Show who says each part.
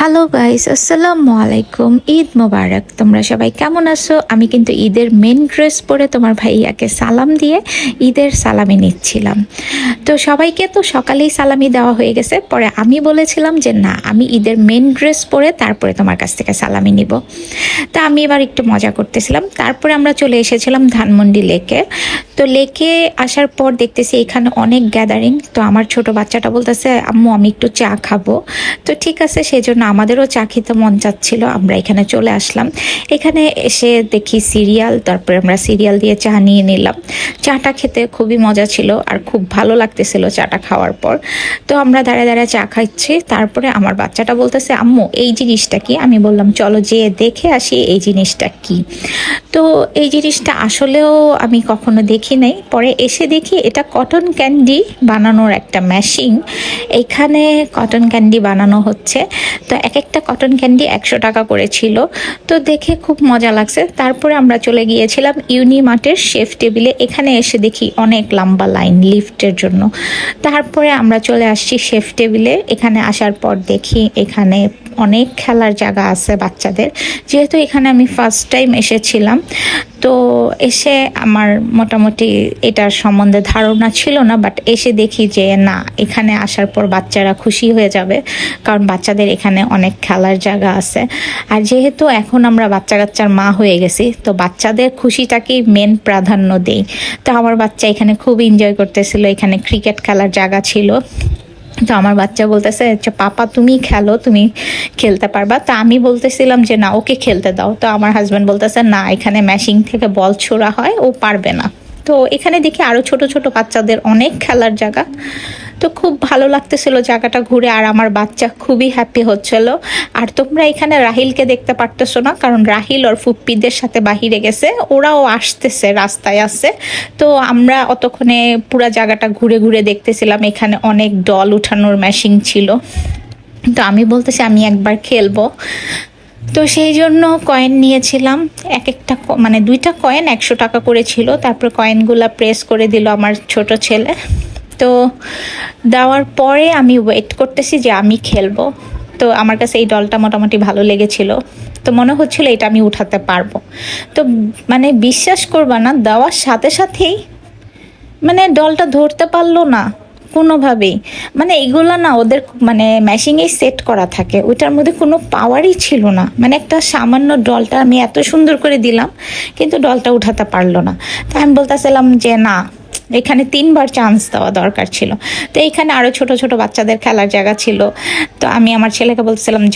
Speaker 1: Hello guys, আসসালামু আলাইকুম। ঈদ মোবারক। তোমরা সবাই কেমন আছো? আমি কিন্তু ঈদের মেন ড্রেস পরে তোমার ভাইয়াকে সালাম দিয়ে ঈদের সালামি নিচ্ছিলাম। তো সবাইকে তো সকালেই সালামি দেওয়া হয়ে গেছে। পরে আমি বলেছিলাম যে না, আমি ঈদের মেন ড্রেস পরে তারপরে তোমার কাছ থেকে সালামি নিব। তা আমি এবার একটু মজা করতেছিলাম। তারপরে আমরা চলে এসেছিলাম ধানমন্ডি লেকে। তো লেকে আসার পর দেখতেছি এখানে অনেক গ্যাদারিং। তো আমার ছোট বাচ্চাটা বলতেছে, আম্মু আমি একটু চা খাবো। তো ঠিক আছে, সেই জন্য আমাদেরও চা খেতে মন চাচ্ছিল। আমরা এখানে চলে আসলাম। এখানে এসে দেখি সিরিয়াল, তারপরে আমরা সিরিয়াল দিয়ে চা নিয়ে নিলাম। চাটা খেতে খুবই মজা ছিল আর খুব ভালো লাগতেছিল চাটা খাওয়ার পর। তো আমরা দাঁড়ায় দাঁড়ায় চা খাচ্ছি। তারপরে আমার বাচ্চাটা বলতেছে, আম্মু এই জিনিসটা কি? আমি বললাম চলো যেয়ে দেখে আসি এই জিনিসটা কি। তো এই জিনিসটা আসলেও আমি কখনো দেখি নাই। পরে এসে দেখি এটা কটন ক্যান্ডি বানানোর একটা মেশিন। এইখানে কটন ক্যান্ডি বানানো হচ্ছে। তো এক একটা কটন ক্যান্ডি 100 টাকা করেছিল। তো দেখে খুব মজা লাগছে। তারপরে আমরা চলে গিয়েছিলাম ইউনিমার্টের শেফ টেবিলে। এখানে এসে দেখি অনেক লম্বা লাইন লিফটের জন্য। তারপরে আমরা চলে আসছি শেফ টেবিলে। এখানে আসার পর দেখি এখানে অনেক খেলার জায়গা আছে বাচ্চাদের। যেহেতু এখানে আমি ফার্স্ট টাইম এসেছিলাম, তো এসে আমার মোটামুটি এটার সম্বন্ধে ধারণা ছিল না, বাট এসে দেখি যে না, এখানে আসার পর বাচ্চারা খুশি হয়ে যাবে, কারণ বাচ্চাদের এখানে অনেক খেলার জায়গা আছে। আর যেহেতু এখন আমরা বাচ্চা কাচ্চার মা হয়ে গেছি, তো বাচ্চাদের খুশিটাকেই মেন প্রাধান্য দেই। তো আমার বাচ্চা এখানে খুব এনজয় করতেছিল। এখানে ক্রিকেট খেলার জায়গা ছিল। তো আমার বাচ্চা বলতেছে, আচ্ছা পাপা তুমি খেলো, তুমি খেলতে পারবা। তা আমি বলতেছিলাম যে না, ওকে খেলতে দাও। তো আমার হাজব্যান্ড বলতেছে না, এখানে মেশিন থেকে বল ছোড়া হয়, ও পারবে না। তো এখানে দেখি আরও ছোট ছোট বাচ্চাদের অনেক খেলার জায়গা। তো খুব ভালো লাগতেছিল জায়গাটা ঘুরে, আর আমার বাচ্চা খুবই হ্যাপি হচ্ছিল। আর তোমরা এখানে রাহিলকে দেখতে পারতেছো না, কারণ রাহিল ওর ফুপ্পিদের সাথে বাহিরে গেছে, ওরাও আসতেছে, রাস্তায় আছে। তো আমরা অতক্ষণে পুরা জায়গাটা ঘুরে ঘুরে দেখতেছিলাম। এখানে অনেক ডল উঠানোর মেশিন ছিল। তো আমি বলতেছি আমি একবার খেলবো। তো সেই জন্য কয়েন নিয়েছিলাম। এক একটা মানে 2টা কয়েন 100 টাকা করে ছিল। তারপর কয়েনগুলা প্রেস করে দিল আমার ছোট ছেলে। তো দেওয়ার পরে আমি ওয়েট করতেছি যে আমি খেলবো। তো আমার কাছে এই ডলটা মোটামুটি ভালো লেগেছিল। তো মনে হচ্ছিল এটা আমি উঠাতে পারবো। তো মানে বিশ্বাস করবা না, দেওয়ার সাথে সাথেই মানে ডলটা ধরতে পারলো না কোনোভাবেই। মানে এগুলো না ওদের মানে মেশিনেই সেট করা থাকে, ওইটার মধ্যে কোনো পাওয়ারই ছিল না। মানে একটা সামান্য ডলটা আমি এত সুন্দর করে দিলাম, কিন্তু ডলটা উঠাতে পারলো না। তো আমি বলতেছিলাম যে না, এখানে 3বার চান্স দেওয়া দরকার ছিল। তো এইখানে আরও ছোট ছোট বাচ্চাদের খেলার জায়গা ছিল। তো আমি আমার ছেলেকে বলছিলাম